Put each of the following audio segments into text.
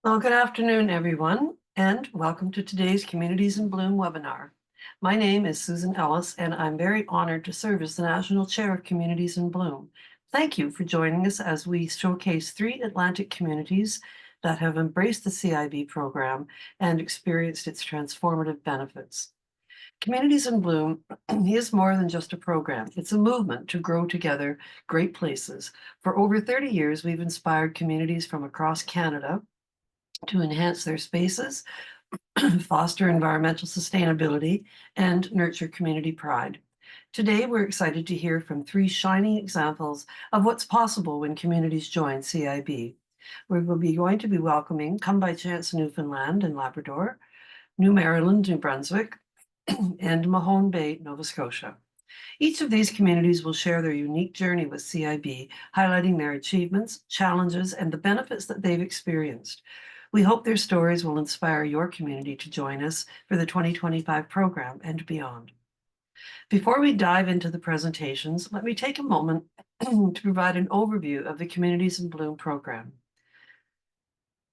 Well, good afternoon, everyone, and welcome to today's Communities in Bloom webinar. My name is Susan Ellis, and I'm very honored to serve as the National Chair of Communities in Bloom. Thank you for joining us as we showcase 3 Atlantic communities that have embraced the CiB program and experienced its transformative benefits. Communities in Bloom is more than just a program. It's a movement to grow together great places. For over 30 years, we've inspired communities from across Canada to enhance their spaces, foster environmental sustainability, and nurture community pride. Today, we're excited to hear from 3 shining examples of what's possible when communities join CiB. We will be going to be welcoming Come By Chance Newfoundland and Labrador, New Maryland, New Brunswick, and Mahone Bay, Nova Scotia. Each of these communities will share their unique journey with CiB, highlighting their achievements, challenges, and the benefits that they've experienced. We hope their stories will inspire your community to join us for the 2025 program and beyond. Before we dive into the presentations, let me take a moment to provide an overview of the Communities in Bloom program.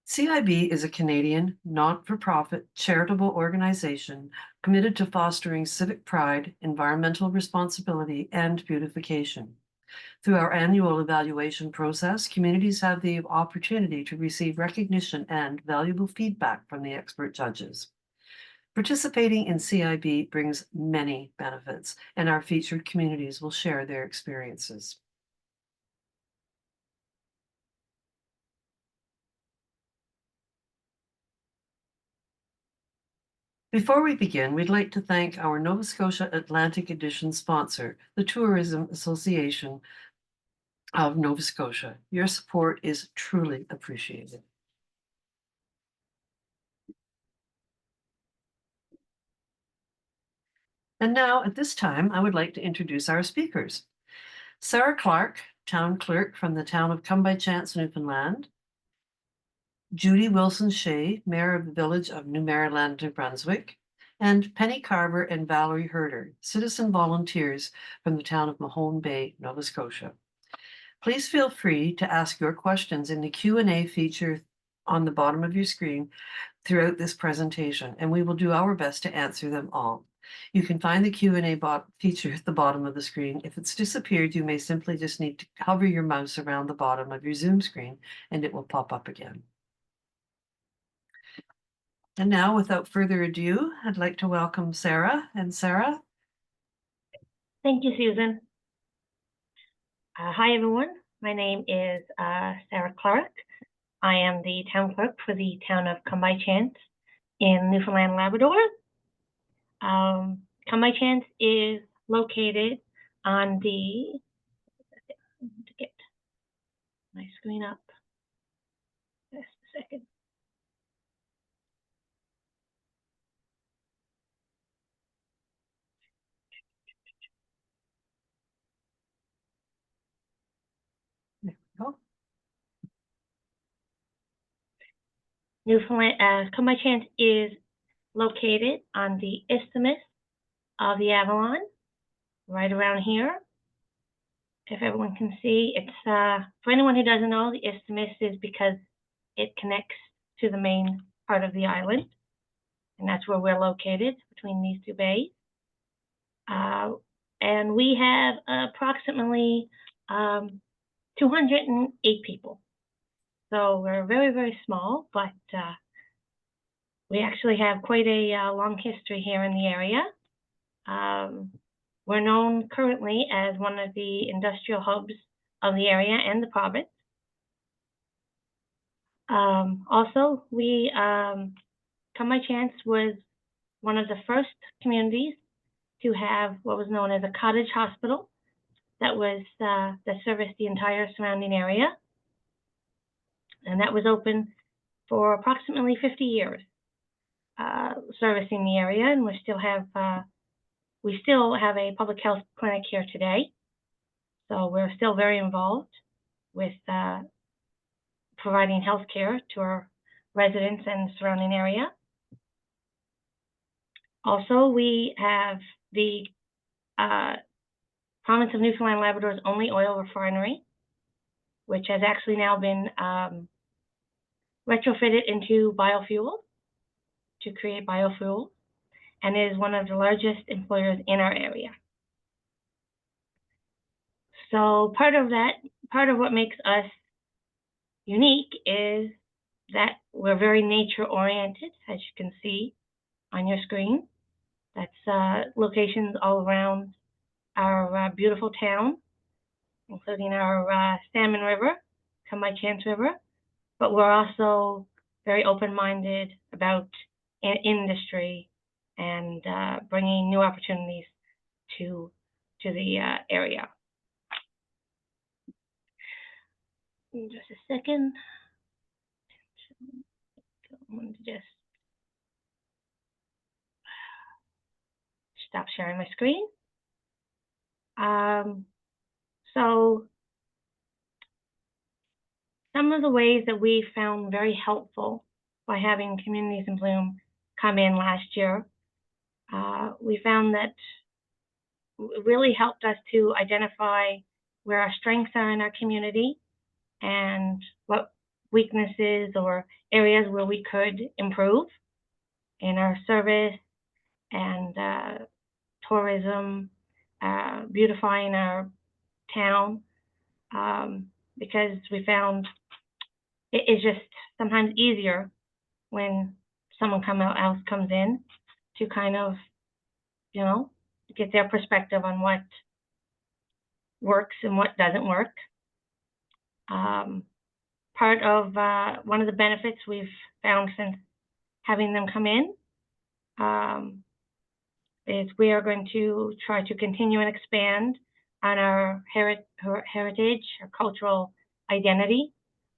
CiB is a Canadian, not-for-profit, charitable organization committed to fostering civic pride, environmental responsibility, and beautification. Through our annual evaluation process, communities have the opportunity to receive recognition and valuable feedback from the expert judges. Participating in CiB brings many benefits, and our featured communities will share their experiences. Before we begin, we'd like to thank our Nova Scotia Atlantic Edition sponsor, the Tourism Association of Nova Scotia. Your support is truly appreciated. And now, at this time, I would like to introduce our speakers. Sarah Clark, Town Clerk from the town of Come By Chance, Newfoundland. Judy Wilson-Shea, Mayor of the Village of New Maryland, New Brunswick. And Penny Carver and Valerie Herder, citizen volunteers from the town of Mahone Bay, Nova Scotia. Please feel free to ask your questions in the Q&A feature on the bottom of your screen throughout this presentation, and we will do our best to answer them all. You can find the Q&A feature at the bottom of the screen. If it's disappeared, you may simply just need to hover your mouse around the bottom of your Zoom screen, and it will pop up again. And now, without further ado, I'd like to welcome Sarah. And Sarah? Thank you, Susan. Hi, everyone. My name is Sarah Clark. I am the town clerk for the town of Come By Chance in Newfoundland, Labrador. Come By Chance is located on the, to get my screen up, just a second. There we go. Newfoundland, Come By Chance is located on the isthmus of the Avalon, right around here. If everyone can see, it's for anyone who doesn't know, the isthmus is because it connects to the main part of the island, and that's where we're located, between these 2 bays. And we have approximately 208 people. So we're very, very small, but we actually have quite a long history here in the area. We're known currently as one of the industrial hubs of the area and the province. Also, Come By Chance was one of the first communities to have what was known as a cottage hospital that serviced the entire surrounding area. And that was open for approximately 50 years, servicing the area, and we still have a public health clinic here today. So we're still very involved with providing health care to our residents and the surrounding area. Also, we have the province of Newfoundland Labrador's only oil refinery, which has actually now been retrofitted into biofuel to create biofuel, and is one of the largest employers in our area. So part of what makes us unique is that we're very nature oriented, as you can see on your screen. That's locations all around our beautiful town, including our Salmon River, Come By Chance River, but we're also very open-minded about industry and bringing new opportunities to the area. In just a second, I'm going to just stop sharing my screen. So some of the ways that we found very helpful by having Communities in Bloom come in last year, we found that it really helped us to identify where our strengths are in our community and what weaknesses or areas where we could improve in our service and tourism, beautifying our town, because we found it is just sometimes easier when someone else comes in to kind of, you know, get their perspective on what works and what doesn't work. Part of one of the benefits we've found since having them come in is we are going to try to continue and expand on our heritage, our cultural identity.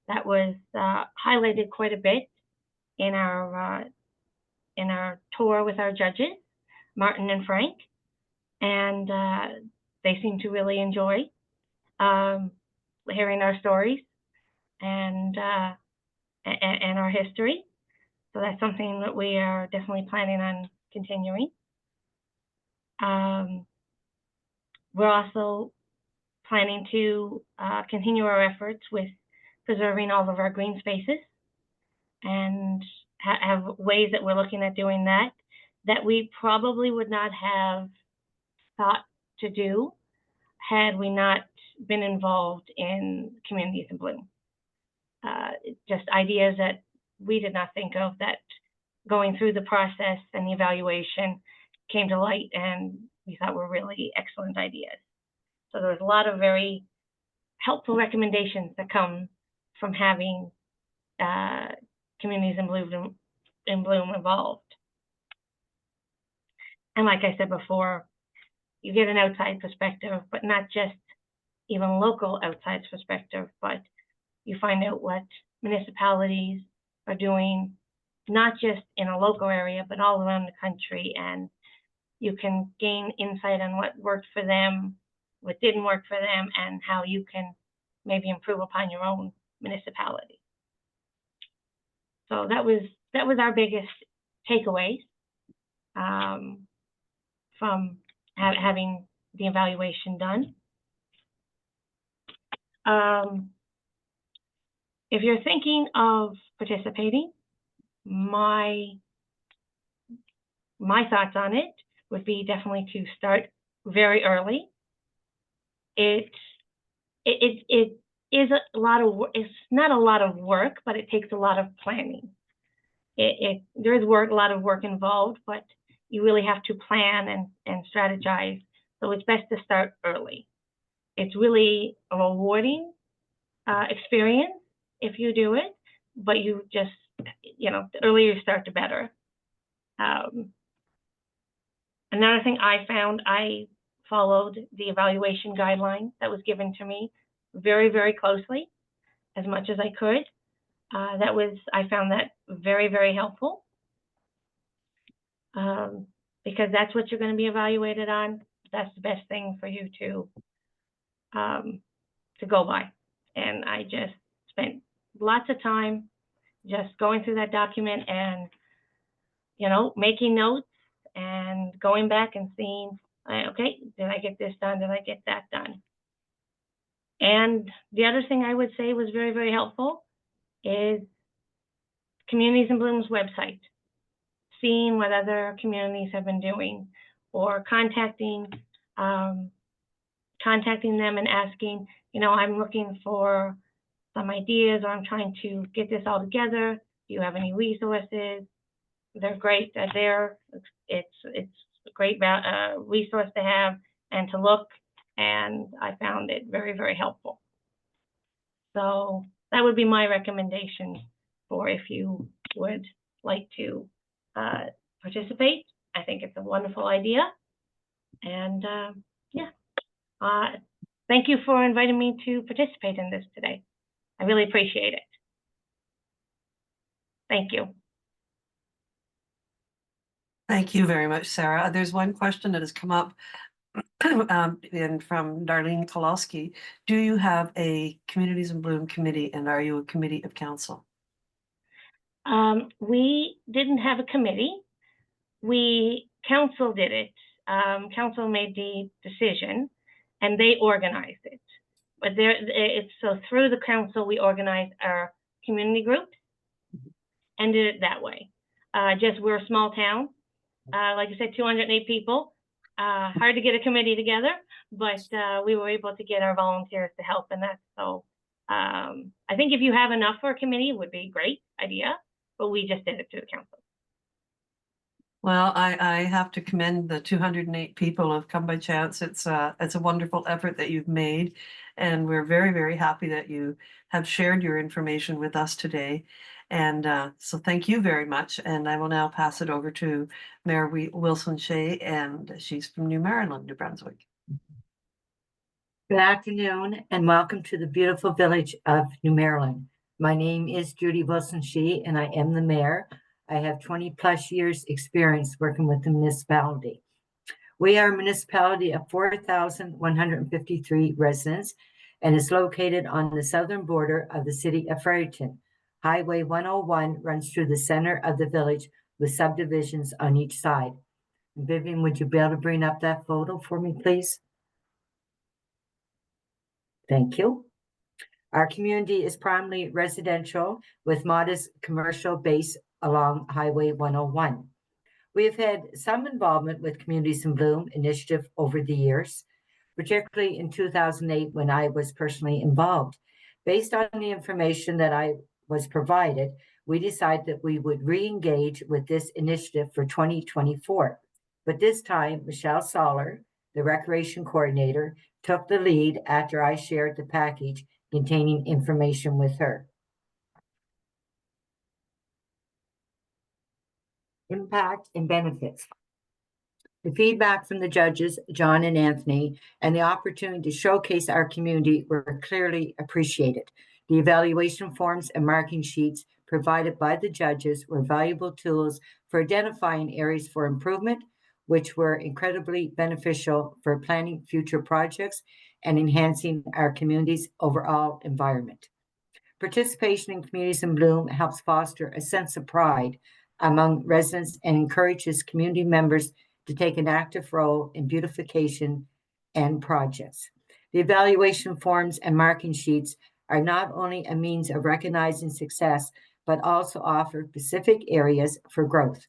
That was highlighted quite a bit in our tour with our judges, Martin and Frank, and they seem to really enjoy hearing our stories and our history. So that's something that we are definitely planning on continuing. We're also planning to continue our efforts with preserving all of our green spaces and have ways that we're looking at doing that we probably would not have thought to do had we not been involved in Communities in Bloom. Just ideas that we did not think of, that going through the process and the evaluation came to light, and we thought were really excellent ideas. So there was a lot of very helpful recommendations that come from having Communities in Bloom involved. And like I said before, you get an outside perspective, but not just even local outside perspective, but you find out what municipalities are doing, not just in a local area, but all around the country. And you can gain insight on what worked for them, what didn't work for them, and how you can maybe improve upon your own municipality. So that was our biggest takeaways from having the evaluation done. If you're thinking of participating, my thoughts on it would be definitely to start very early. It is a lot of work. It's not a lot of work, but it takes a lot of planning. There is a lot of work involved, but you really have to plan and strategize. So it's best to start early. It's really a rewarding experience if you do it, but you just, you know, the earlier you start, the better. Another thing I found, I followed the evaluation guideline that was given to me very, very closely, as much as I could. I found that very, very helpful, because that's what you're going to be evaluated on. That's the best thing for you to go by. And I just spent lots of time just going through that document and, you know, making notes and going back and seeing, okay, did I get this done? Did I get that done? And the other thing I would say was very, very helpful is Communities in Bloom's website, seeing what other communities have been doing, or contacting them and asking, I'm looking for some ideas, or I'm trying to get this all together. Do you have any resources? They're great. It's a great resource to have and to look, and I found it very, very helpful. So that would be my recommendation for if you would like to participate. I think it's a wonderful idea. And thank you for inviting me to participate in this today. I really appreciate it. Thank you. Thank you very much, Sarah. There's one question that has come up and from Darlene Kolosky. Do you have a Communities in Bloom committee, and are you a committee of council? We didn't have a committee. Council did it. Council made the decision, and they organized it. But so through the council, we organized our community groups and did it that way. We're a small town. Like I said, 208 people. Hard to get a committee together, but we were able to get our volunteers to help in that. So I think if you have enough for a committee, it would be a great idea, but we just did it through the council. Well, I have to commend the 208 people of Come by Chance. It's a wonderful effort that you've made, and we're very, very happy that you have shared your information with us today. And so thank you very much. And I will now pass it over to Mayor Wilson Shea, and she's from New Maryland, New Brunswick. Good afternoon, and welcome to the beautiful village of New Maryland. My name is Judy Wilson Shea, and I am the mayor. I have 20 plus years experience working with the municipality. We are a municipality of 4,153 residents and is located on the southern border of the city of Fredericton. Highway 101 runs through the center of the village with subdivisions on each side. Vivian, would you be able to bring up that photo for me, please? Thank you. Our community is primarily residential with modest commercial base along Highway 101. We have had some involvement with Communities in Bloom initiative over the years, particularly in 2008 when I was personally involved. Based on the information that I was provided, we decided that we would re-engage with this initiative for 2024. But this time, Michelle Soller, the recreation coordinator, took the lead after I shared the package containing information with her. Impact and benefits. The feedback from the judges, John and Anthony, and the opportunity to showcase our community were clearly appreciated. The evaluation forms and marking sheets provided by the judges were valuable tools for identifying areas for improvement, which were incredibly beneficial for planning future projects and enhancing our community's overall environment. Participation in Communities in Bloom helps foster a sense of pride among residents and encourages community members to take an active role in beautification and projects. The evaluation forms and marking sheets are not only a means of recognizing success, but also offer specific areas for growth.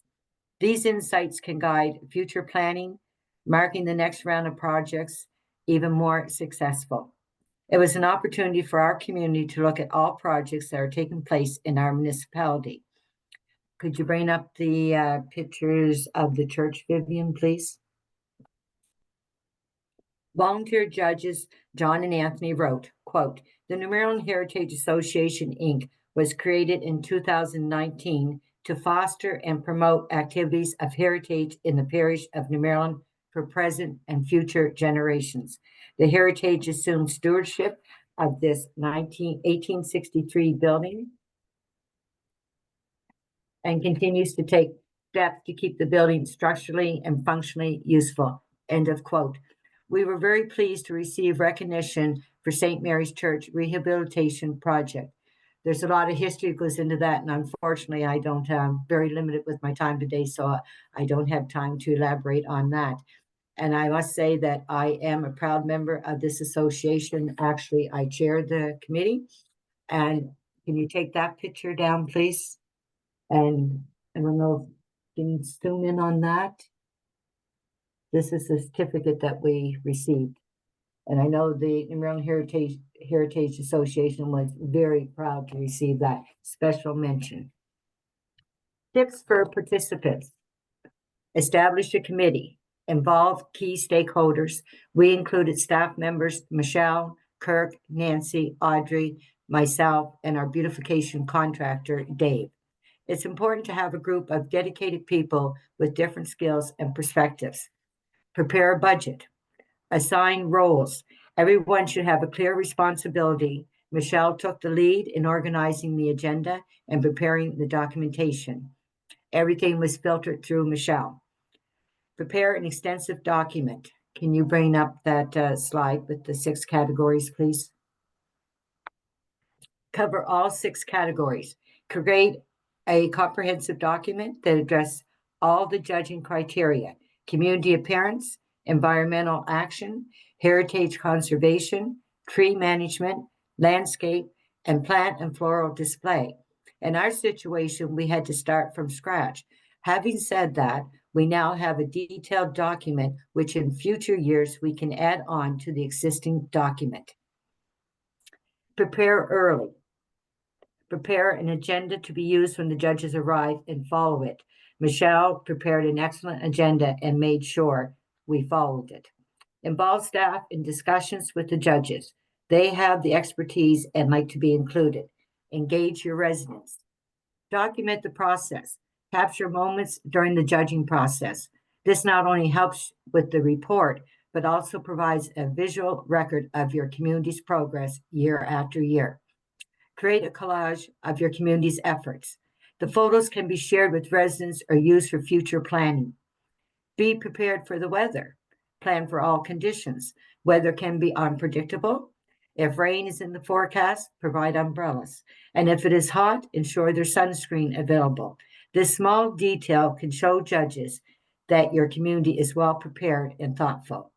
These insights can guide future planning, marking the next round of projects even more successful. It was an opportunity for our community to look at all projects that are taking place in our municipality. Could you bring up the pictures of the church, Vivian, please? Volunteer judges John and Anthony wrote, quote, "The New Maryland Heritage Association, Inc. was created in 2019 to foster and promote activities of heritage in the parish of New Maryland for present and future generations. The Heritage assumed stewardship of this 1863 building and continues to take steps to keep the building structurally and functionally useful," end of quote. We were very pleased to receive recognition for St. Mary's Church Rehabilitation Project. There's a lot of history that goes into that, and unfortunately, I don't very limited with my time today, so I don't have time to elaborate on that. And I must say that I am a proud member of this association. Actually, I chair the committee. And can you take that picture down, please? And I don't know, can you zoom in on that? This is the certificate that we received. And I know the Maryland Heritage Association was very proud to receive that special mention. Tips for participants. Establish a committee. Involve key stakeholders. We included staff members, Michelle, Kirk, Nancy, Audrey, myself, and our beautification contractor, Dave. It's important to have a group of dedicated people with different skills and perspectives. Prepare a budget. Assign roles. Everyone should have a clear responsibility. Michelle took the lead in organizing the agenda and preparing the documentation. Everything was filtered through Michelle. Prepare an extensive document. Can you bring up that slide with the 6 categories, please? Cover all 6 categories. Create a comprehensive document that addresses all the judging criteria: community appearance, environmental action, heritage conservation, tree management, landscape, and plant and floral display. In our situation, we had to start from scratch. Having said that, we now have a detailed document, which in future years we can add on to the existing document. Prepare early. Prepare an agenda to be used when the judges arrive and follow it. Michelle prepared an excellent agenda and made sure we followed it. Involve staff in discussions with the judges. They have the expertise and like to be included. Engage your residents. Document the process. Capture moments during the judging process. This not only helps with the report, but also provides a visual record of your community's progress year after year. Create a collage of your community's efforts. The photos can be shared with residents or used for future planning. Be prepared for the weather. Plan for all conditions. Weather can be unpredictable. If rain is in the forecast, provide umbrellas. And if it is hot, ensure there's sunscreen available. This small detail can show judges that your community is well prepared and thoughtful.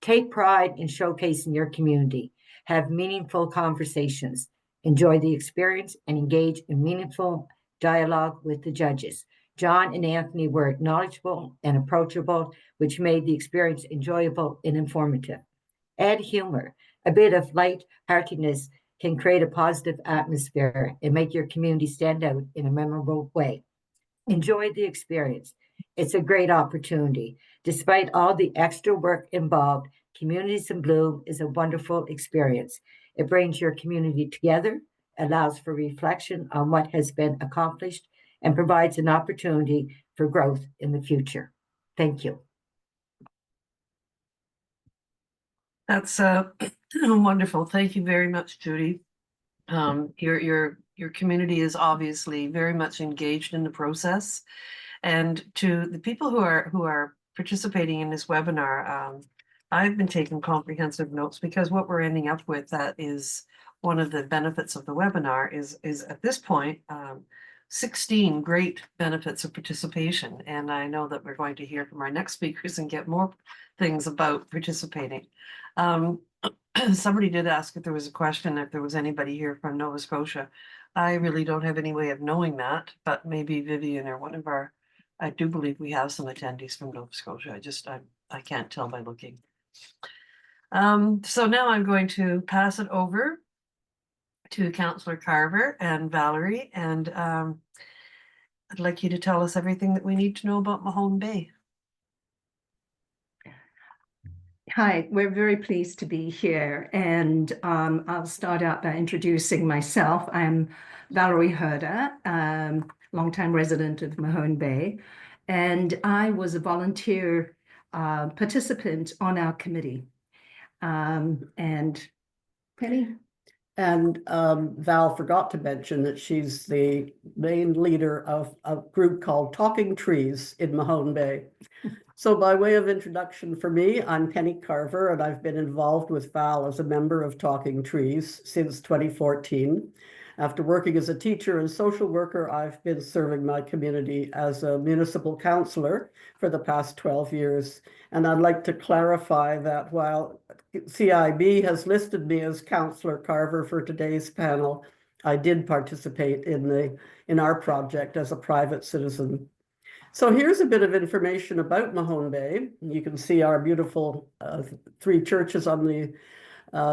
Take pride in showcasing your community. Have meaningful conversations. Enjoy the experience and engage in meaningful dialogue with the judges. John and Anthony were knowledgeable and approachable, which made the experience enjoyable and informative. Add humor. A bit of lightheartedness can create a positive atmosphere and make your community stand out in a memorable way. Enjoy the experience. It's a great opportunity. Despite all the extra work involved, Communities in Bloom is a wonderful experience. It brings your community together, allows for reflection on what has been accomplished, and provides an opportunity for growth in the future. Thank you. That's wonderful. Thank you very much, Judy. Your community is obviously very much engaged in the process. And to the people who are participating in this webinar, I've been taking comprehensive notes, because what we're ending up with, that is one of the benefits of the webinar, is at this point 16 great benefits of participation. And I know that we're going to hear from our next speakers and get more things about participating. Somebody did ask if there was a question, if there was anybody here from Nova Scotia. I really don't have any way of knowing that, but maybe Vivian or one of our, I do believe we have some attendees from Nova Scotia. I can't tell by looking. So now I'm going to pass it over to Councillor Carver and Valerie, and I'd like you to tell us everything that we need to know about Mahone Bay. Hi, we're very pleased to be here, and I'll start out by introducing myself. I'm Valerie Herder, longtime resident of Mahone Bay, and I was a volunteer participant on our committee. And Penny? And Val forgot to mention that she's the main leader of a group called Talking Trees in Mahone Bay. So by way of introduction for me, I'm Penny Carver, and I've been involved with Val as a member of Talking Trees since 2014. After working as a teacher and social worker, I've been serving my community as a municipal councillor for the past 12 years. And I'd like to clarify that while CiB has listed me as Councillor Carver for today's panel, I did participate in our project as a private citizen. So here's a bit of information about Mahone Bay. You can see our beautiful 3 churches on the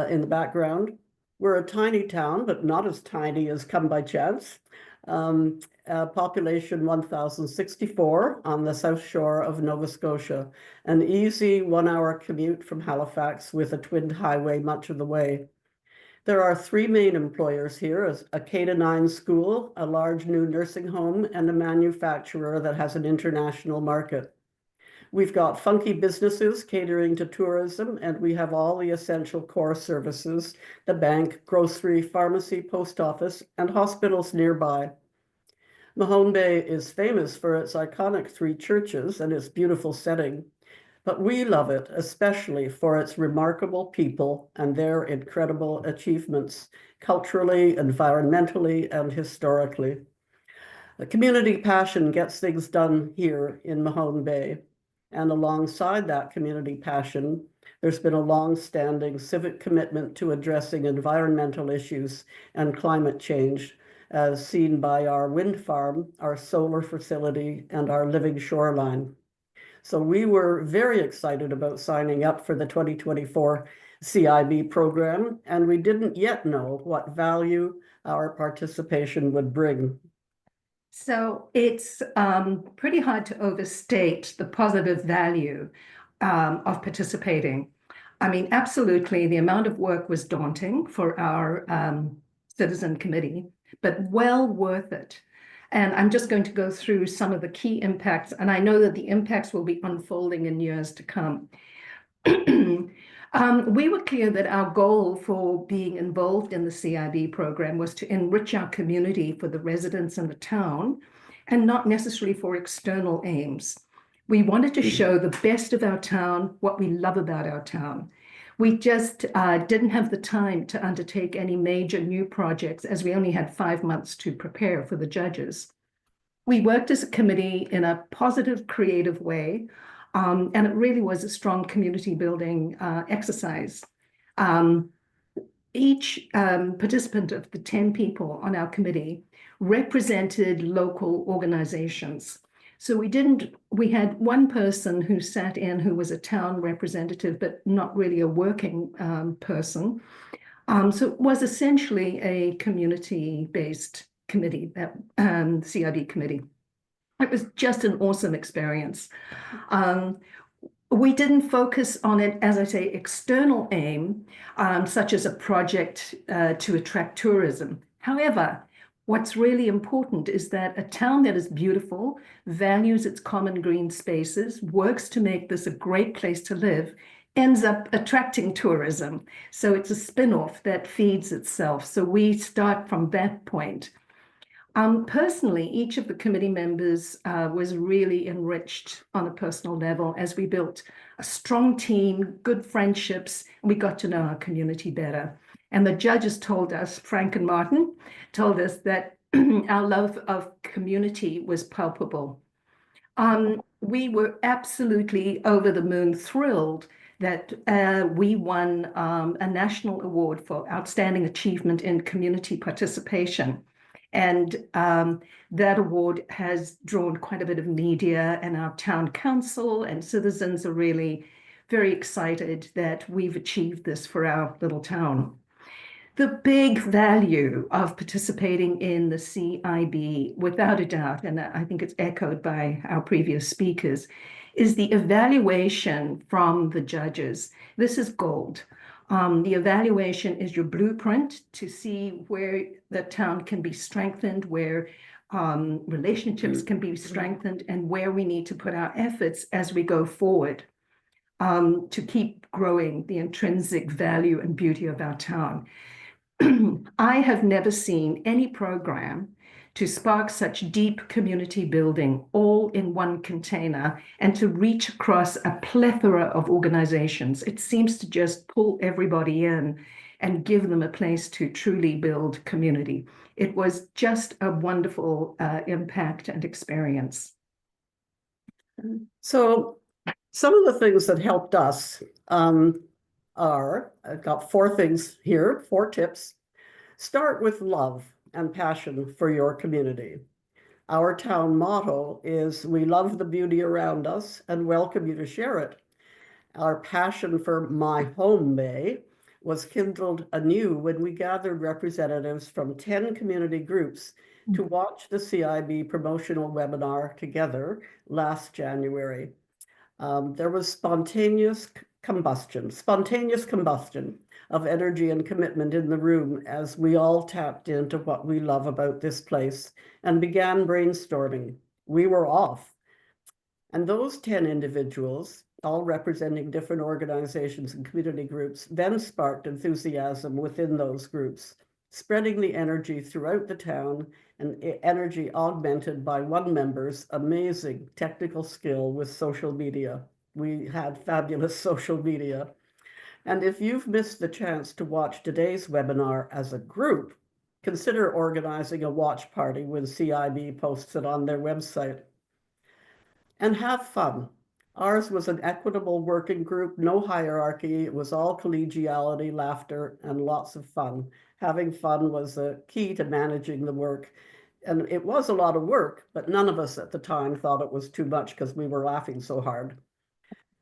in the background. We're a tiny town, but not as tiny as Come by Chance. Population 1,064 on the south shore of Nova Scotia. An easy 1-hour commute from Halifax with a twinned highway much of the way. There are 3 main employers here, a K-9 school, a large new nursing home, and a manufacturer that has an international market. We've got funky businesses catering to tourism, and we have all the essential core services, the bank, grocery, pharmacy, post office, and hospitals nearby. Mahone Bay is famous for its iconic 3 churches and its beautiful setting, but we love it especially for its remarkable people and their incredible achievements, culturally, environmentally, and historically. The community passion gets things done here in Mahone Bay. And alongside that community passion, there's been a long-standing civic commitment to addressing environmental issues and climate change, as seen by our wind farm, our solar facility, and our living shoreline. So we were very excited about signing up for the 2024 CiB program, and we didn't yet know what value our participation would bring. So it's pretty hard to overstate the positive value of participating. I mean, absolutely, the amount of work was daunting for our citizen committee, but well worth it. And I'm just going to go through some of the key impacts, and I know that the impacts will be unfolding in years to come. We were clear that our goal for being involved in the CiB program was to enrich our community for the residents in the town and not necessarily for external aims. We wanted to show the best of our town, what we love about our town. We just didn't have the time to undertake any major new projects as we only had 5 months to prepare for the judges. We worked as a committee in a positive, creative way. And it really was a strong community building exercise. Each participant of the 10 people on our committee represented local organizations. So we had one person who sat in who was a town representative, but not really a working person. So it was essentially a community-based committee, that CiB committee. It was just an awesome experience. We didn't focus on it, as I say, external aim, such as a project to attract tourism. However, what's really important is that a town that is beautiful, values its common green spaces, works to make this a great place to live, ends up attracting tourism. So it's a spin-off that feeds itself. So we start from that point. Personally, each of the committee members was really enriched on a personal level as we built a strong team, good friendships, and we got to know our community better. And the judges told us, Frank and Martin, told us that our love of community was palpable. We were absolutely over the moon thrilled that we won a national award for outstanding achievement in community participation. And that award has drawn quite a bit of media, and our town council and citizens are really very excited that we've achieved this for our little town. The big value of participating in the CiB, without a doubt, and I think it's echoed by our previous speakers, is the evaluation from the judges. This is gold. The evaluation is your blueprint to see where the town can be strengthened, where relationships can be strengthened, and where we need to put our efforts as we go forward to keep growing the intrinsic value and beauty of our town. I have never seen any program to spark such deep community building all in one container and to reach across a plethora of organizations. It seems to just pull everybody in and give them a place to truly build community. It was just a wonderful impact and experience. So some of the things that helped us are, I've got 4 things here, 4 tips. Start with love. and passion for your community. Our town motto is, "We love the beauty around us and welcome you to share it." Our passion for Mahone Bay was kindled anew when we gathered representatives from 10 community groups to watch the CiB promotional webinar together last January. There was spontaneous combustion of energy and commitment in the room as we all tapped into what we love about this place and began brainstorming. We were off. And those 10 individuals, all representing different organizations and community groups, then sparked enthusiasm within those groups, spreading the energy throughout the town, and energy augmented by one member's amazing technical skill with social media. We had fabulous social media. And if you've missed the chance to watch today's webinar as a group, consider organizing a watch party when CiB posts it on their website. And have fun. Ours was an equitable working group, no hierarchy. It was all collegiality, laughter, and lots of fun. Having fun was the key to managing the work. And it was a lot of work, but none of us at the time thought it was too much because we were laughing so hard.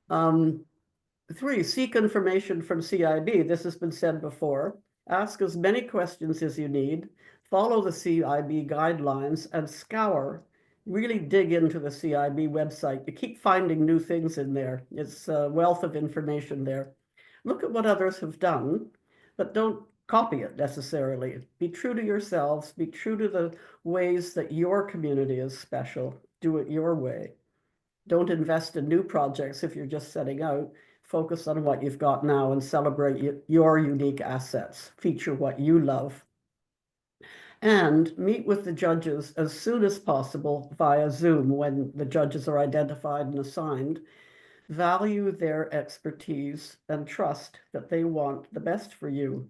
3, seek information from CiB. This has been said before. Ask as many questions as you need. Follow the CiB guidelines and scour. Really dig into the CiB website. You keep finding new things in there. It's a wealth of information there. Look at what others have done, but don't copy it necessarily. Be true to yourselves. Be true to the ways that your community is special. Do it your way. Don't invest in new projects if you're just setting out. Focus on what you've got now and celebrate your unique assets. Feature what you love. And meet with the judges as soon as possible via Zoom when the judges are identified and assigned. Value their expertise and trust that they want the best for you.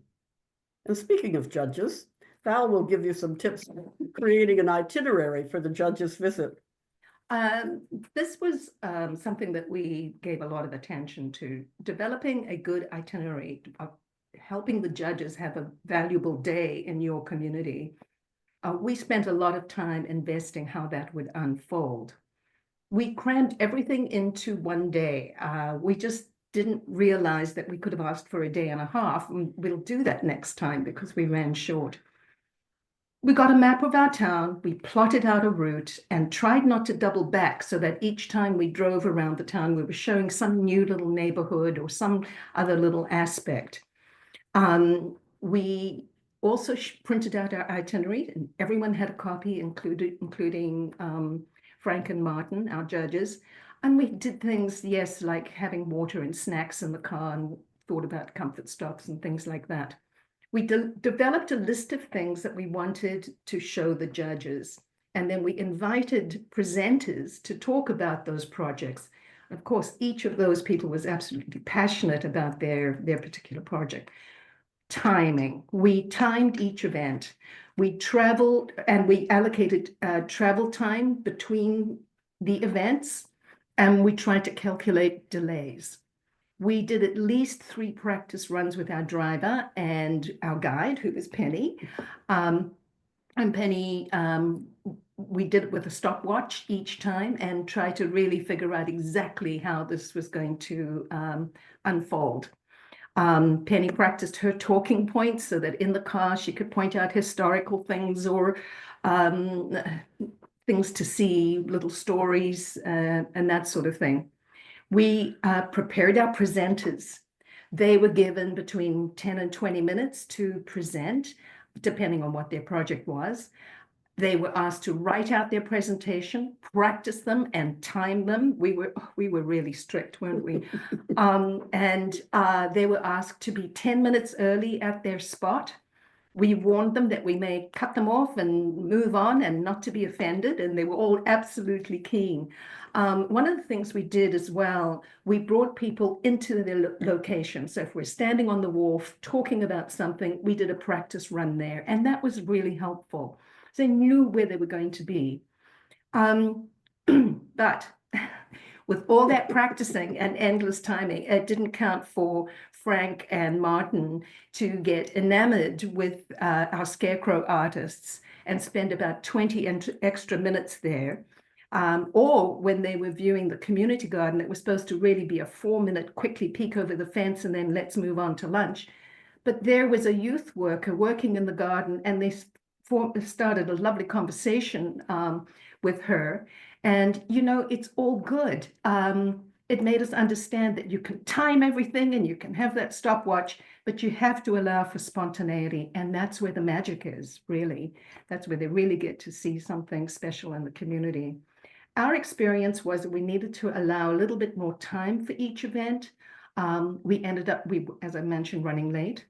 And speaking of judges, Val will give you some tips for creating an itinerary for the judge's visit. This was something that we gave a lot of attention to, developing a good itinerary, helping the judges have a valuable day in your community. We spent a lot of time investing how that would unfold. We crammed everything into one day. We just didn't realize that we could have asked for a day and a half, and we'll do that next time because we ran short. We got a map of our town, we plotted out a route and tried not to double back so that each time we drove around the town, we were showing some new little neighborhood or some other little aspect. We also printed out our itinerary, and everyone had a copy, including Frank and Martin, our judges. And we did things, yes, like having water and snacks in the car and thought about comfort stops and things like that. We developed a list of things that we wanted to show the judges, and then we invited presenters to talk about those projects. Of course, each of those people was absolutely passionate about their particular project. Timing. We timed each event. We traveled and we allocated travel time between the events, and we tried to calculate delays. We did at least 3 practice runs with our driver and our guide, who was Penny. And Penny, we did it with a stopwatch each time and tried to really figure out exactly how this was going to unfold. Penny practiced her talking points so that in the car she could point out historical things or things to see, little stories, and that sort of thing. We prepared our presenters. They were given between 10 and 20 minutes to present, depending on what their project was. They were asked to write out their presentation, practice them, and time them. We were really strict, weren't we? They were asked to be 10 minutes early at their spot. We warned them that we may cut them off and move on and not to be offended, and they were all absolutely keen. One of the things we did as well, we brought people into their location. So if we're standing on the wharf talking about something, we did a practice run there, and that was really helpful. So they knew where they were going to be. But with all that practicing and endless timing, it didn't count for Frank and Martin to get enamored with our scarecrow artists and spend about 20 extra minutes there. Or when they were viewing the community garden, it was supposed to really be a 4-minute quickly peek over the fence and then let's move on to lunch. But there was a youth worker working in the garden, and they started a lovely conversation with her. And, you know, it's all good. It made us understand that you can time everything and you can have that stopwatch, but you have to allow for spontaneity. And that's where the magic is, really. That's where they really get to see something special in the community. Our experience was that we needed to allow a little bit more time for each event. We ended up, as I mentioned, running late.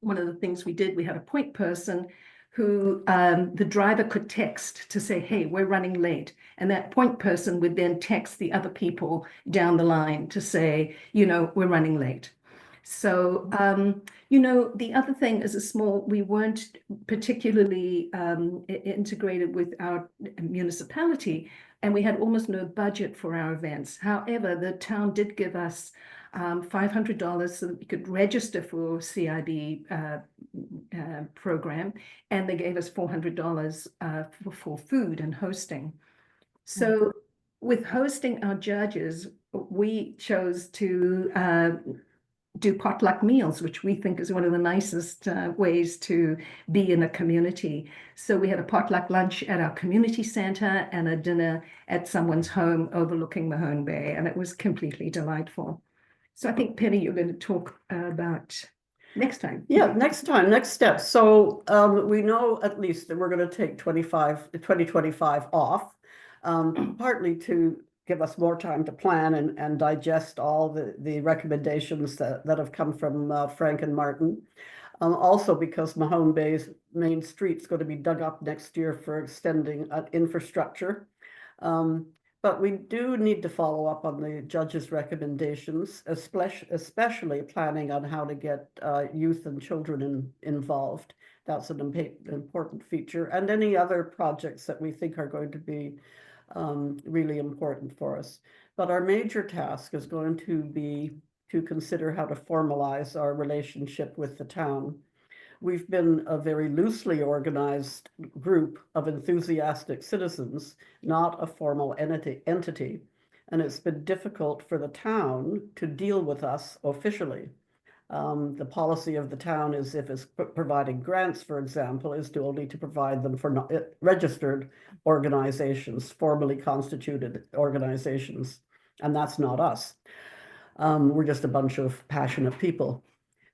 One of the things we did, we had a point person who the driver could text to say, hey, we're running late. And that point person would then text the other people down the line to say, you know, we're running late. So, you know, the other thing is we weren't particularly integrated with our municipality, and we had almost no budget for our events. However, the town did give us $500 so that we could register for CiB program, and they gave us $400 for food and hosting. So with hosting our judges, we chose to do potluck meals, which we think is one of the nicest ways to be in a community. So we had a potluck lunch at our community center and a dinner at someone's home overlooking Mahone Bay, and it was completely delightful. So I think, Penny, you're going to talk about next time. Yeah, next steps. So we know at least that we're going to take 2025 off, partly to give us more time to plan and digest all the recommendations that have come from Frank and Martin. Also because Mahone Bay's main street's going to be dug up next year for extending infrastructure. But we do need to follow up on the judges' recommendations, especially planning on how to get youth and children involved. That's an important feature, and any other projects that we think are going to be really important for us. But our major task is going to be to consider how to formalize our relationship with the town. We've been a very loosely organized group of enthusiastic citizens, not a formal entity, and it's been difficult for the town to deal with us officially. The policy of the town is, if it's providing grants, for example, is to only to provide them for registered organizations, formally constituted organizations, and that's not us. We're just a bunch of passionate people.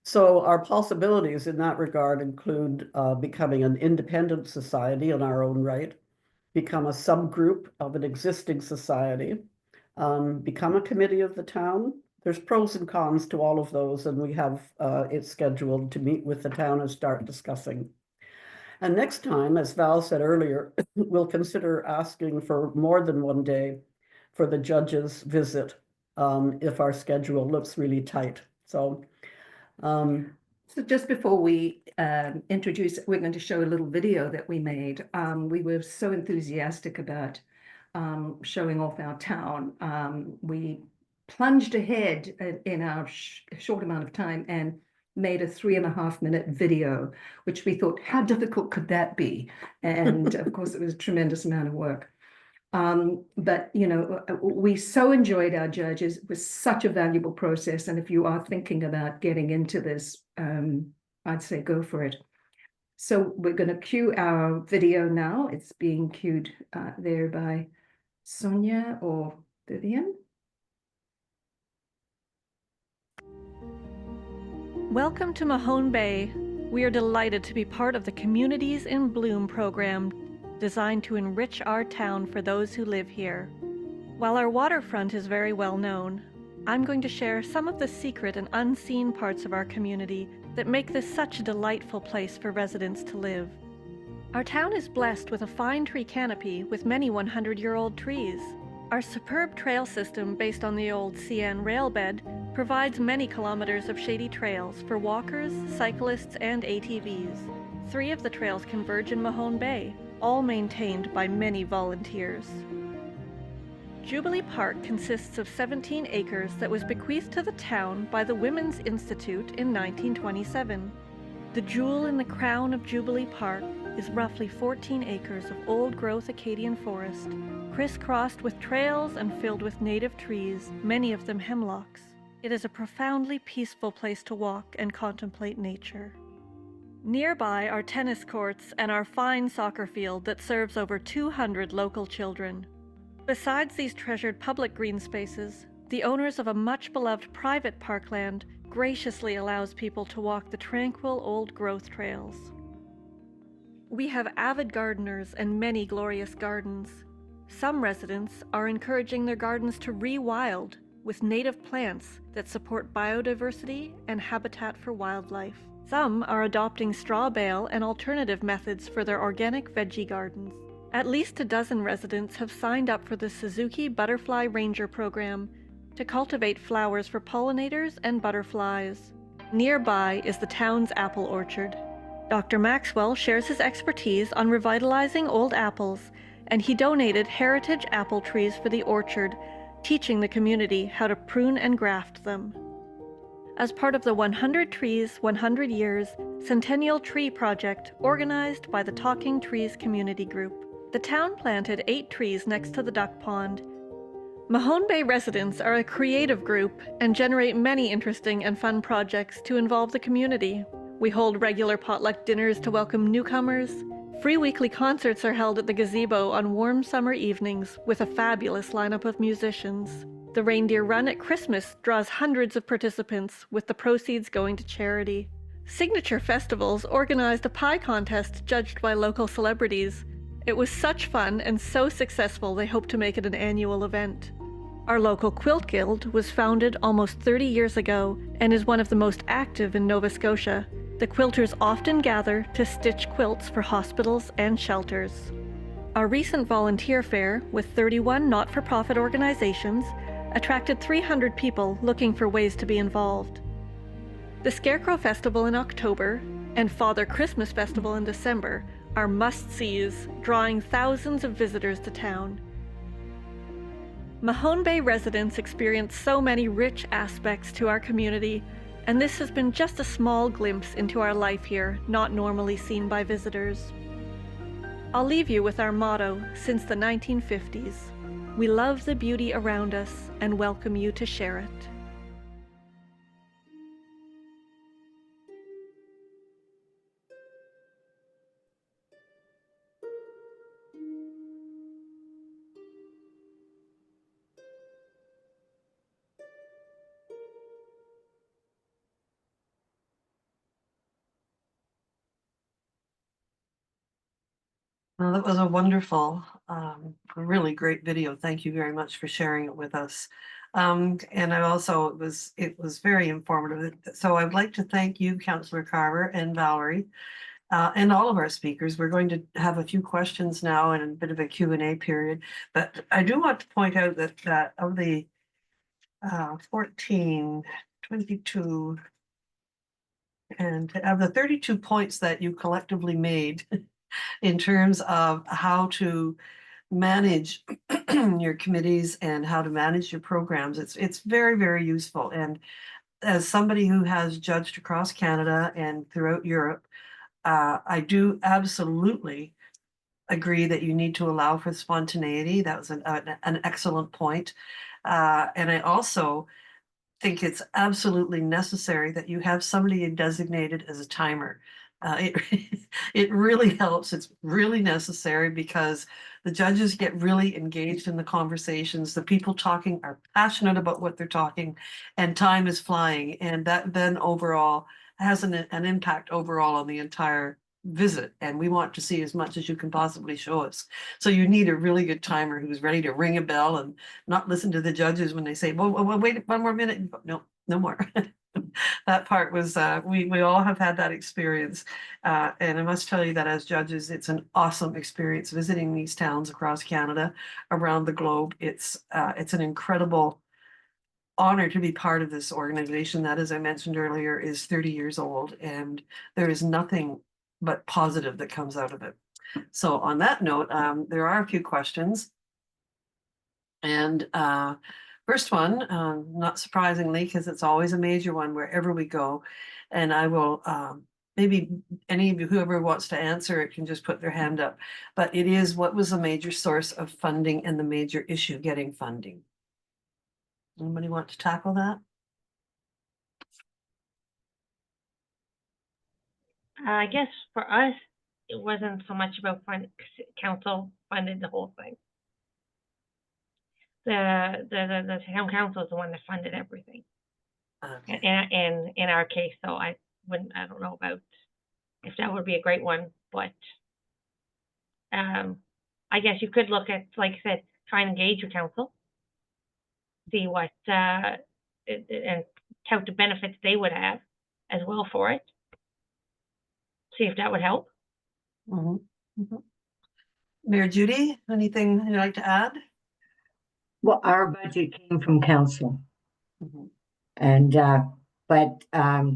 So our possibilities in that regard include becoming an independent society in our own right, become a subgroup of an existing society, become a committee of the town. There's pros and cons to all of those, and we have it scheduled to meet with the town and start discussing. And next time, as Val said earlier, we'll consider asking for more than one day for the judge's visit if our schedule looks really tight. So just before we introduce, we're going to show a little video that we made. We were so enthusiastic about showing off our town. We plunged ahead in our short amount of time and made a 3.5-minute video, which we thought, how difficult could that be? And of course, it was a tremendous amount of work. But, you know, we so enjoyed our judges. It was such a valuable process. And if you are thinking about getting into this, I'd say go for it. So we're going to cue our video now. It's being cued there by Sonia or Vivian. Welcome to Mahone Bay. We are delighted to be part of the Communities in Bloom program, designed to enrich our town for those who live here. While our waterfront is very well known, I'm going to share some of the secret and unseen parts of our community that make this such a delightful place for residents to live. Our town is blessed with a fine tree canopy with many 100-year-old trees. Our superb trail system, based on the old CN railbed, provides many kilometers of shady trails for walkers, cyclists, and ATVs. 3 of the trails converge in Mahone Bay, all maintained by many volunteers. Jubilee Park consists of 17 acres that was bequeathed to the town by the Women's Institute in 1927. The jewel in the crown of Jubilee Park is roughly 14 acres of old-growth Acadian forest, crisscrossed with trails and filled with native trees, many of them hemlocks. It is a profoundly peaceful place to walk and contemplate nature. Nearby are tennis courts and our fine soccer field that serves over 200 local children. Besides these treasured public green spaces, the owners of a much-beloved private parkland graciously allows people to walk the tranquil old-growth trails. We have avid gardeners and many glorious gardens. Some residents are encouraging their gardens to re-wild with native plants that support biodiversity and habitat for wildlife. Some are adopting straw bale and alternative methods for their organic veggie gardens. At least a dozen residents have signed up for the Suzuki Butterfly Ranger program to cultivate flowers for pollinators and butterflies. Nearby is the town's apple orchard. Dr. Maxwell shares his expertise on revitalizing old apples, and he donated heritage apple trees for the orchard, teaching the community how to prune and graft them. As part of the 100 Trees, 100 Years Centennial Tree Project organized by the Talking Trees Community Group, the town planted 8 trees next to the duck pond. Mahone Bay residents are a creative group and generate many interesting and fun projects to involve the community. We hold regular potluck dinners to welcome newcomers. Free weekly concerts are held at the gazebo on warm summer evenings with a fabulous lineup of musicians. The Reindeer Run at Christmas draws hundreds of participants, with the proceeds going to charity. Signature Festivals organized a pie contest judged by local celebrities. It was such fun and so successful they hope to make it an annual event. Our local quilt guild was founded almost 30 years ago and is one of the most active in Nova Scotia. The quilters often gather to stitch quilts for hospitals and shelters. Our recent volunteer fair, with 31 not-for-profit organizations, attracted 300 people looking for ways to be involved. The Scarecrow Festival in October and Father Christmas Festival in December are must-sees, drawing thousands of visitors to town. Mahone Bay residents experience so many rich aspects to our community, and this has been just a small glimpse into our life here, not normally seen by visitors. I'll leave you with our motto since the 1950s. We love the beauty around us and welcome you to share it. Well, that was a wonderful, really great video. Thank you very much for sharing it with us. And I also, it was very informative. So I'd like to thank you, Councillor Carver and Valerie, and all of our speakers. We're going to have a few questions now and a bit of a Q&A period. But I do want to point out that of the 14, 22, and of the 32 points that you collectively made in terms of how to manage your committees and how to manage your programs, it's very, very useful. And as somebody who has judged across Canada and throughout Europe, I do absolutely agree that you need to allow for spontaneity. That was an excellent point. And I also think it's absolutely necessary that you have somebody designated as a timer. It really helps. It's really necessary because the judges get really engaged in the conversations. The people talking are passionate about what they're talking, and time is flying. And that then overall has an impact overall on the entire visit. And we want to see as much as you can possibly show us. So you need a really good timer who's ready to ring a bell and not listen to the judges when they say, well, wait 1 more minute. No more. That part was, we all have had that experience. And I must tell you that as judges, it's an awesome experience visiting these towns across Canada, around the globe. It's an incredible honor to be part of this organization that, as I mentioned earlier, is 30 years old, and there is nothing but positive that comes out of it. So on that note, there are a few questions. And first one, not surprisingly, because it's always a major one wherever we go. And I will maybe any of you, whoever wants to answer it, can just put their hand up. But it is, what was the major source of funding and the major issue getting funding? Anybody want to tackle that? I guess for us, it wasn't so much about council funded the whole thing. The town council is the one that funded everything. Okay. And in our case, so I don't know about if that would be a great one, but I guess you could look at, like I said, try and engage your council, see what and count the benefits they would have as well for it. See if that would help. Mayor Judy, anything you'd like to add? Well, our budget came from council. And, but,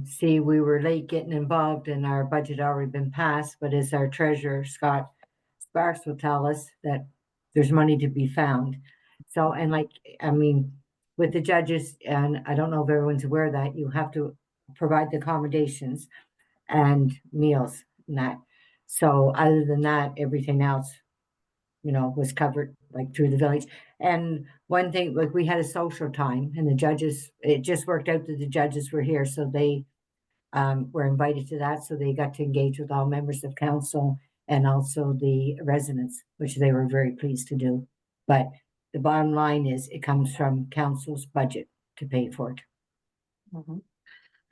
see, we were late getting involved and our budget already been passed, but as our treasurer, Scott Sparks, will tell us that there's money to be found. So, and like, I mean, with the judges, and I don't know if everyone's aware of that, you have to provide the accommodations and meals and that. So other than that, everything else, you know, was covered like through the village. And one thing, like we had a social time and the judges, it just worked out that the judges were here. So they were invited to that. So they got to engage with all members of council and also the residents, which they were very pleased to do. But the bottom line is it comes from council's budget to pay for it.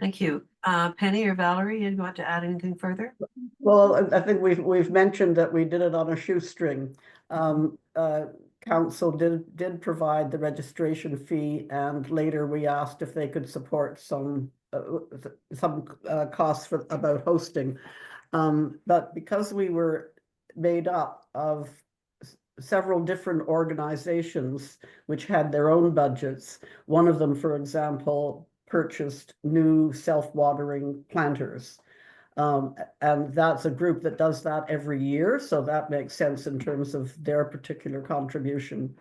Thank you. Penny or Valerie, you want to add anything further? Well, I think we've mentioned that we did it on a shoestring. Council did provide the registration fee, and later we asked if they could support some costs for about hosting. But because we were made up of several different organizations which had their own budgets, one of them, for example, purchased new self-watering planters. And that's a group that does that every year. So that makes sense in terms of their particular contribution.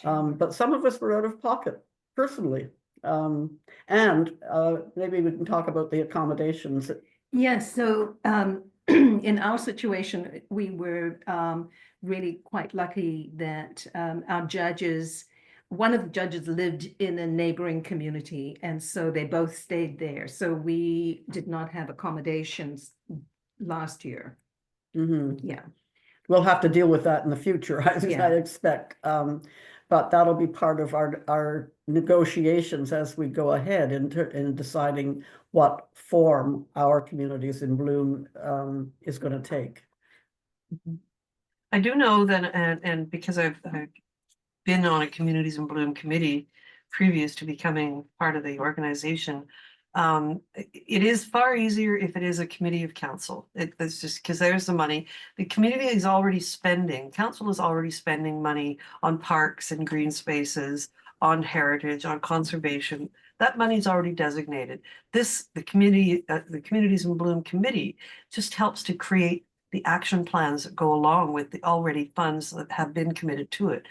But some of us were out of pocket personally. And maybe we can talk about the accommodations. Yes, so in our situation, we were really quite lucky that our judges, one of the judges lived in a neighboring community, and so they both stayed there. So we did not have accommodations last year. Yeah. We'll have to deal with that in the future, I expect. But that'll be part of our negotiations as we go ahead in deciding what form our Communities in Bloom is going to take. I do know that, and because I've been on a Communities in Bloom committee previous to becoming part of the organization, it is far easier if it is a committee of council. That's just because there's the money. The community is already spending, council is already spending money on parks and green spaces, on heritage, on conservation. That money's already designated. The Communities in Bloom committee just helps to create the action plans that go along with the already funds that have been committed to it.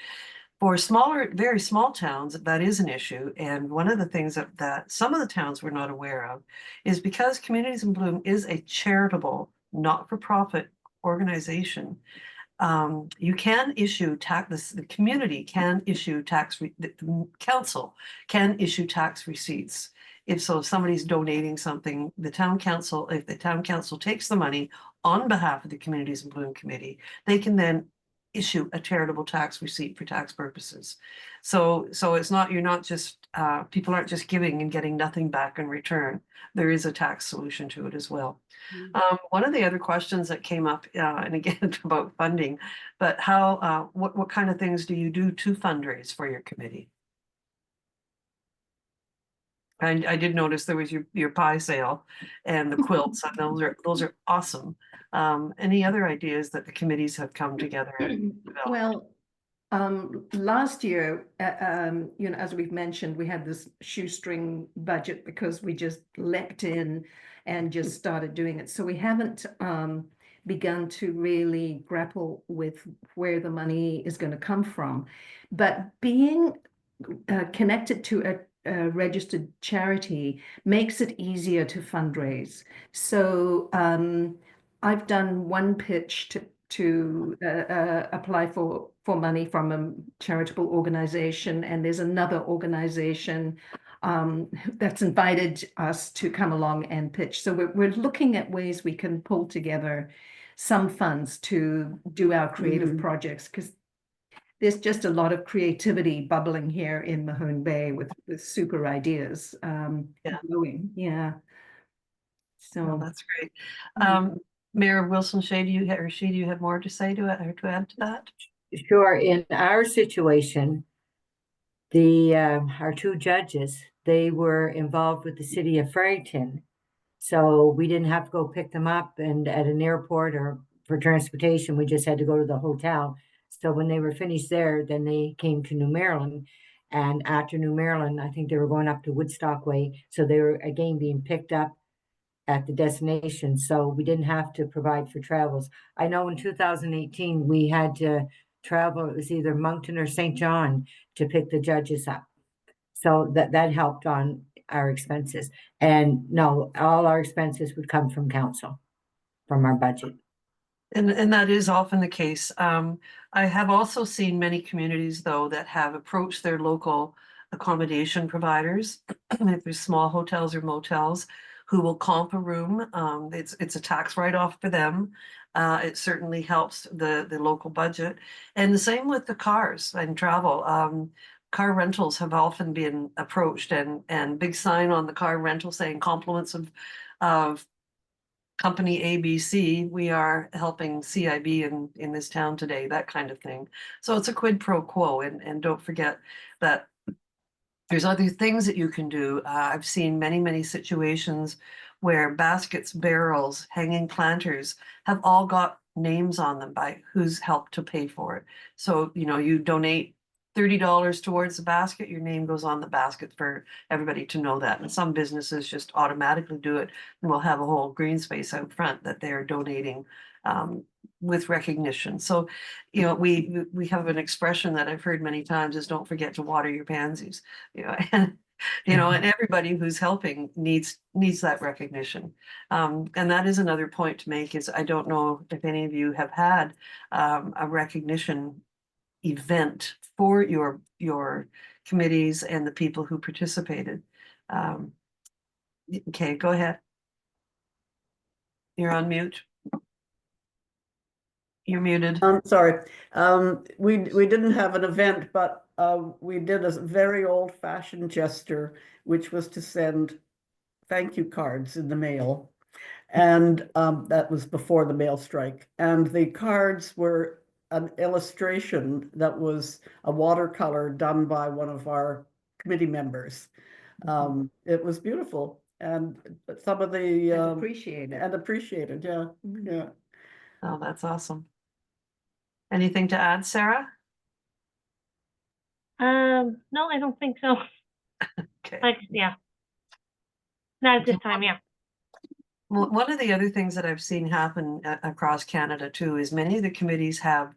For smaller, very small towns, that is an issue. And one of the things that some of the towns were not aware of is because Communities in Bloom is a charitable, not-for-profit organization, you can issue the community can issue the council can issue tax receipts. If somebody's donating something, if the town council takes the money on behalf of the Communities in Bloom committee, they can then issue a charitable tax receipt for tax purposes. So it's not, you're not just, people aren't just giving and getting nothing back in return. There is a tax solution to it as well. One of the other questions that came up, and again, it's about funding, but what kind of things do you do to fundraise for your committee? And I did notice there was your pie sale and the quilts, and those are awesome. Any other ideas that the committees have come together and developed? Well, last year, as we've mentioned, we had this shoestring budget because we just leapt in and just started doing it. So we haven't begun to really grapple with where the money is going to come from. But being connected to a registered charity makes it easier to fundraise. So I've done one pitch to apply for money from a charitable organization, and there's another organization that's invited us to come along and pitch. So we're looking at ways we can pull together some funds to do our creative projects, because there's just a lot of creativity bubbling here in Mahone Bay with super ideas. Growing. Yeah. So Well, that's great. Mayor Wilson Shea, do you have more to say to add to that? Sure. In our situation, our two judges, they were involved with the city of Fredericton. So we didn't have to go pick them up and at an airport or for transportation. We just had to go to the hotel. So when they were finished there, then they came to New Maryland. And after New Maryland, I think they were going up to Woodstock Way. So they were again being picked up at the destination. So we didn't have to provide for travels. I know in 2018, we had to travel. It was either Moncton or St. John to pick the judges up. So that helped on our expenses. And no, all our expenses would come from council, from our budget. And that is often the case. I have also seen many communities, though, that have approached their local accommodation providers, if there's small hotels or motels, who will comp a room. It's a tax write-off for them. It certainly helps the local budget. And the same with the cars and travel. Car rentals have often been approached, and big sign on the car rental saying compliments of company ABC, we are helping CiB in this town today, that kind of thing. So it's a quid pro quo, and don't forget that there's other things that you can do. I've seen many situations where baskets, barrels, hanging planters have all got names on them by who's helped to pay for it. So, you donate $30 towards the basket, your name goes on the basket for everybody to know that. And some businesses just automatically do it and will have a whole green space out front that they're donating with recognition. So, we have an expression that I've heard many times is don't forget to water your pansies, and and everybody who's helping needs that recognition. And that is another point to make is I don't know if any of you have had a recognition event for your committees and the people who participated. Okay, go ahead. You're on mute. You're muted. Sorry. We didn't have an event, but we did a very old-fashioned gesture, which was to send thank you cards in the mail. And that was before the mail strike. And the cards were an illustration that was a watercolor done by one of our committee members. It was beautiful. And some of the appreciated, yeah. Yeah. Oh, that's awesome. Anything to add, Sarah? No, I don't think so. Okay. Yeah. Not at this time, yeah. Well, one of the other things that I've seen happen across Canada too is many of the committees have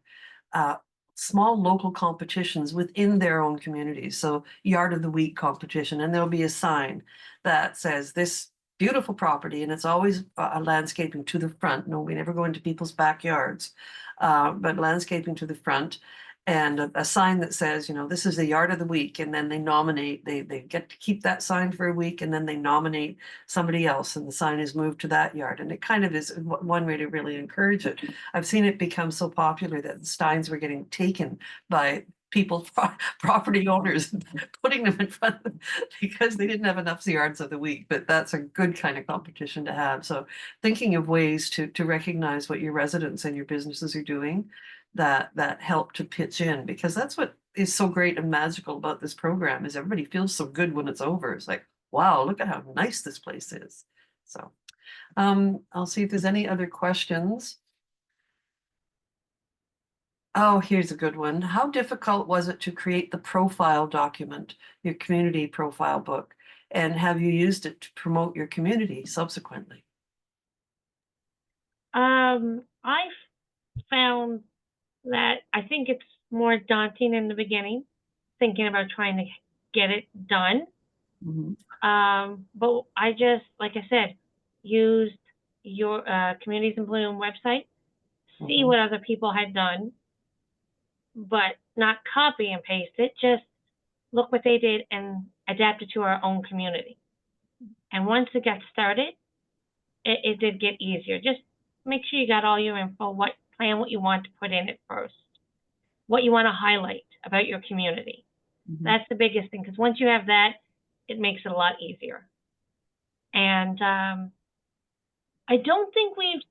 small local competitions within their own communities. So yard of the week competition, and there'll be a sign that says this beautiful property, and it's always a landscaping to the front. No, we never go into people's backyards, but landscaping to the front. And a sign that says, this is the yard of the week, and then they nominate, they get to keep that sign for a week, and then they nominate somebody else, and the sign is moved to that yard. And it kind of is one way to really encourage it. I've seen it become so popular that the signs were getting taken by people, property owners, putting them in front of them because they didn't have enough yards of the week. But that's a good kind of competition to have. So thinking of ways to recognize what your residents and your businesses are doing that help to pitch in, because that's what is so great and magical about this program is everybody feels so good when it's over. It's like, wow, look at how nice this place is. So I'll see if there's any other questions. Oh, here's a good one. How difficult was it to create the profile document, your community profile book, and have you used it to promote your community subsequently? I found that I think it's more daunting in the beginning, thinking about trying to get it done. But I just, like I said, used your Communities in Bloom website, see what other people had done, but not copy and paste it, just look what they did and adapt it to our own community. And once it got started, it did get easier. Just make sure you got all your info, what you want to put in it first, what you want to highlight about your community. That's the biggest thing, because once you have that, it makes it a lot easier. And I don't think we've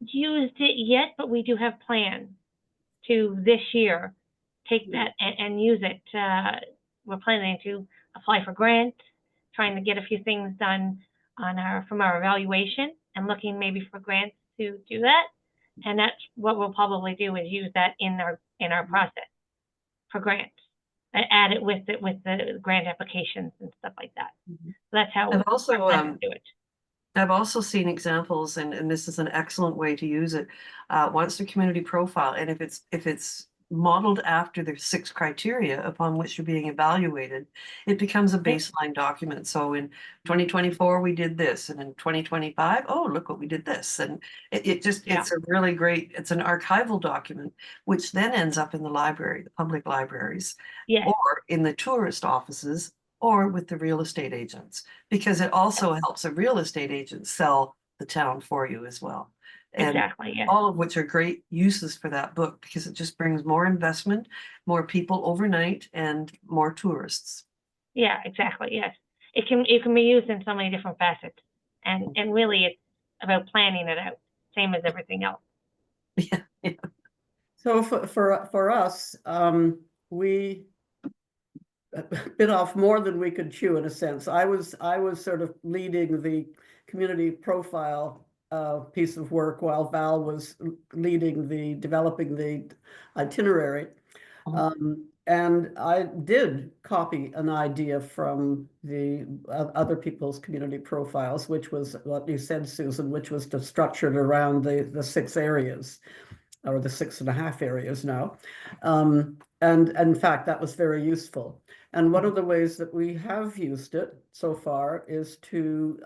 used it yet, but we do have plans to this year take that and use it. We're planning to apply for grants, trying to get a few things done from our evaluation, and looking maybe for grants to do that. And that's what we'll probably do, is use that in our process for grants. Add it with the grant applications and stuff like that. So that's how I've also we're planning to do it. I've also seen examples, and this is an excellent way to use it. Once the community profile, and if it's modeled after the 6 criteria upon which you're being evaluated, it becomes a baseline document. So in 2024, we did this, and in 2025, oh, look what we did this. And it's a really great, it's an archival document, which then ends up in the library, the public libraries, or in the tourist offices, or with the real estate agents, because it also helps a real estate agent sell the town for you as well. And exactly, yes. all of which are great uses for that book, because it just brings more investment, more people overnight, and more tourists. Yeah, exactly, yes. It can be used in so many different facets, and really it's about planning it out, same as everything else. Yeah. So for us, we bit off more than we could chew, in a sense. I was sort of leading the community profile piece of work, while Val was developing the itinerary. And I did copy an idea from the other people's community profiles, which was what you said, Susan, which was structured around the 6 areas, or the 6.5 areas now. And in fact, that was very useful. And one of the ways that we have used it so far is to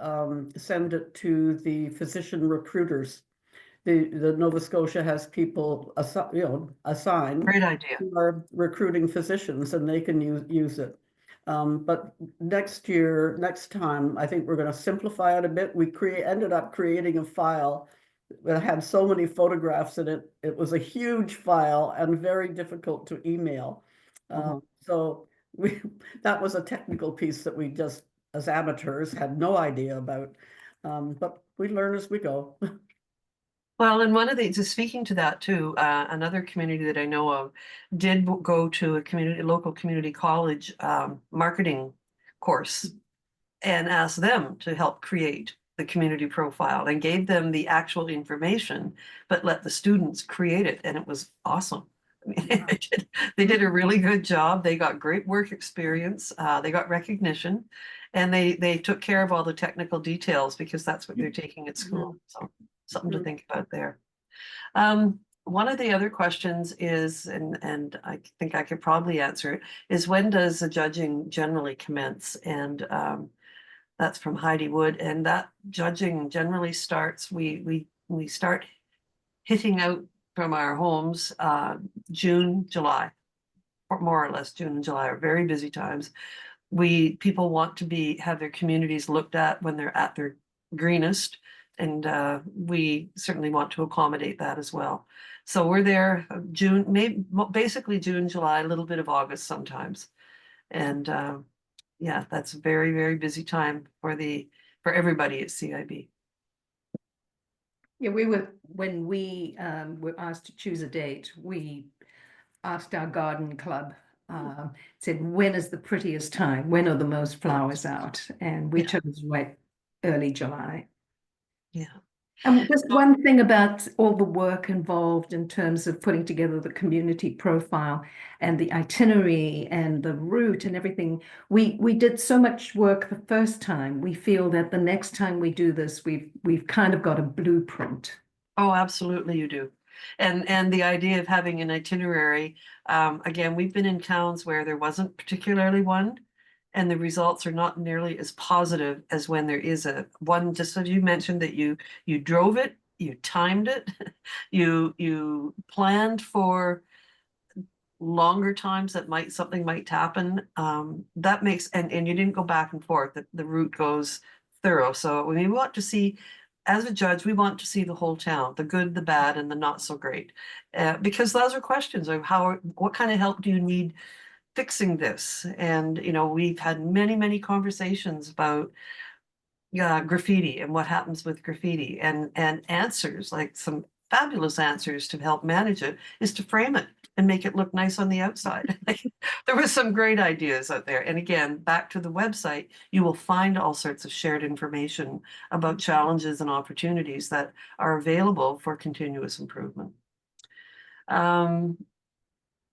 send it to the physician recruiters. The Nova Scotia has people assigned Great idea. who are recruiting physicians, and they can use it. But next time, I think we're going to simplify it a bit. We ended up creating a file that had so many photographs in it. It was a huge file and very difficult to email. So that was a technical piece that we just, as amateurs, had no idea about. But we learn as we go. Well, and one of the, just speaking to that too, another community that I know of did go to a local community college marketing course, and asked them to help create the community profile, and gave them the actual information, but let the students create it, and it was awesome. I mean, they did a really good job. They got great work experience. They got recognition, and they took care of all the technical details, because that's what they're taking at school. So something to think about there. One of the other questions is, and I think I could probably answer it, is when does the judging generally commence? And that's from Heidi Wood. And that judging generally starts, we start hitting out from our homes June, July, or more or less. June and July are very busy times. People want to have their communities looked at when they're at their greenest, and we certainly want to accommodate that as well. So we're there June, basically June, July, a little bit of August sometimes. And yeah, that's a very, very busy time for everybody at CIB. Yeah, when we were asked to choose a date, we asked our garden club, said, when is the prettiest time? When are the most flowers out? And we chose early July. Yeah. And just one thing about all the work involved in terms of putting together the community profile and the itinerary and the route and everything. We did so much work the first time. We feel that the next time we do this, we've kind of got a blueprint Oh, absolutely you do. And the idea of having an itinerary, again, we've been in towns where there wasn't particularly one, and the results are not nearly as positive as when there is a one, just as you mentioned that you drove it, you timed it, you planned for longer times that something might happen. That makes and you didn't go back and forth. The route goes thorough. So we want to see, as a judge, we want to see the whole town, the good, the bad, and the not so great, because those are questions of what kind of help do you need fixing this? And we've had many conversations about graffiti and what happens with graffiti, and answers, like some fabulous answers to help manage it, is to frame it and make it look nice on the outside. There were some great ideas out there. And again, back to the website, you will find all sorts of shared information about challenges and opportunities that are available for continuous improvement.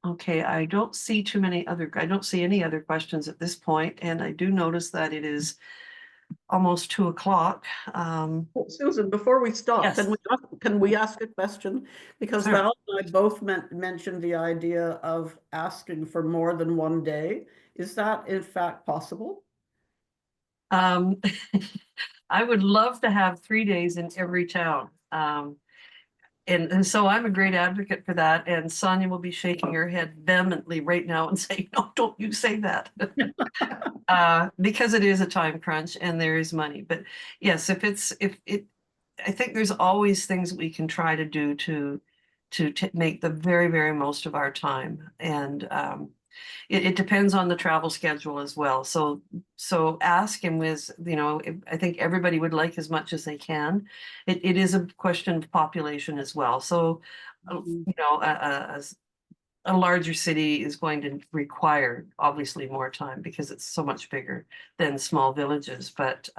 Okay, I don't see any other questions at this point, and I do notice that it is almost 2 o'clock. Susan, before we stop, Yes. can we ask a question? Because Sure. Val and I both mentioned the idea of asking for more than one day. Is that in fact possible? I would love to have 3 days in every town. And so I'm a great advocate for that. And Sonia will be shaking her head vehemently right now and saying, no, don't you say that. Because it is a time crunch and there is money. But yes, I think there's always things we can try to do to make the very most of our time. And it depends on the travel schedule as well. So ask him with, I think everybody would like as much as they can. It is a question of population as well. So, a larger city is going to require obviously more time because it's so much bigger than small villages. But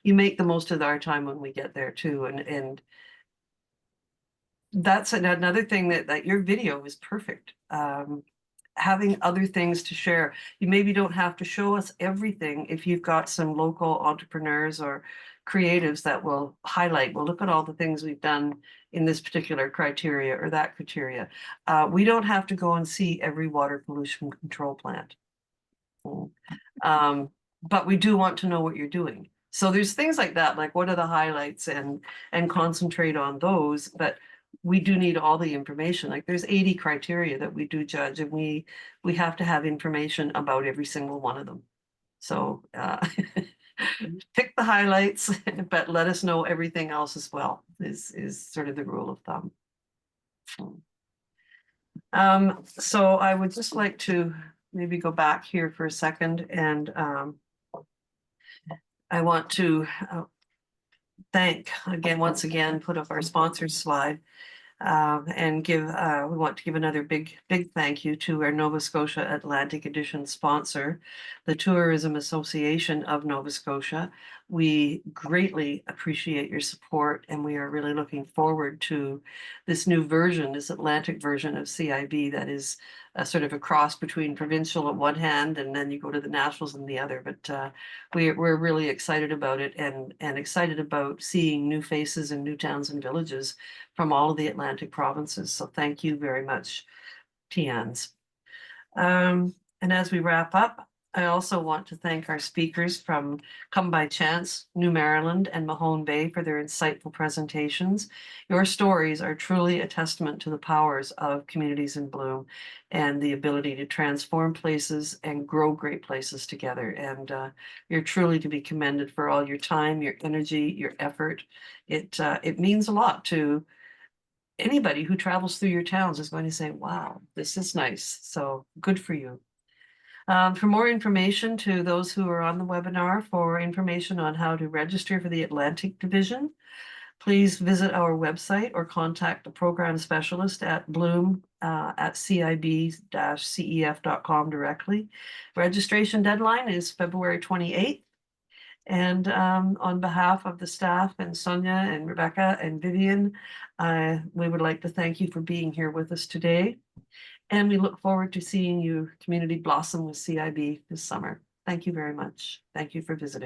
you make the most of our time when we get there too. And that's another thing that your video is perfect. Having other things to share. You maybe don't have to show us everything if you've got some local entrepreneurs or creatives that will highlight, well, look at all the things we've done in this particular criteria or that criteria. We don't have to go and see every water pollution control plant. But we do want to know what you're doing. So there's things like that, like what are the highlights, and concentrate on those. But we do need all the information. Like there's 80 criteria that we do judge, and we have to have information about every single one of them. So pick the highlights, but let us know everything else as well, is sort of the rule of thumb. So I would just like to maybe go back here for a second, and I want to thank again, once again, put up our sponsors slide. And we want to give another big thank you to our Nova Scotia Atlantic Edition sponsor, the Tourism Association of Nova Scotia. We greatly appreciate your support, and we are really looking forward to this new version, this Atlantic version of CiB that is a sort of a cross between provincial on one hand, and then you go to the nationals on the other. But we're really excited about it, and excited about seeing new faces and new towns and villages from all of the Atlantic provinces. So thank you very much, TNs. And as we wrap up, I also want to thank our speakers from Come By Chance, New Maryland, and Mahone Bay for their insightful presentations. Your stories are truly a testament to the powers of communities in bloom and the ability to transform places and grow great places together. And you're truly to be commended for all your time, your energy, your effort. It means a lot to anybody who travels through your towns is going to say, wow, this is nice. So good for you. For more information to those who are on the webinar, for information on how to register for the Atlantic Division, please visit our website or contact the program specialist at Bloom at cib-cef.com directly. Registration deadline is February 28th. And on behalf of the staff and Sonia and Rebecca and Vivian, we would like to thank you for being here with us today. And we look forward to seeing you community blossom with CiB this summer. Thank you very much. Thank you for visiting.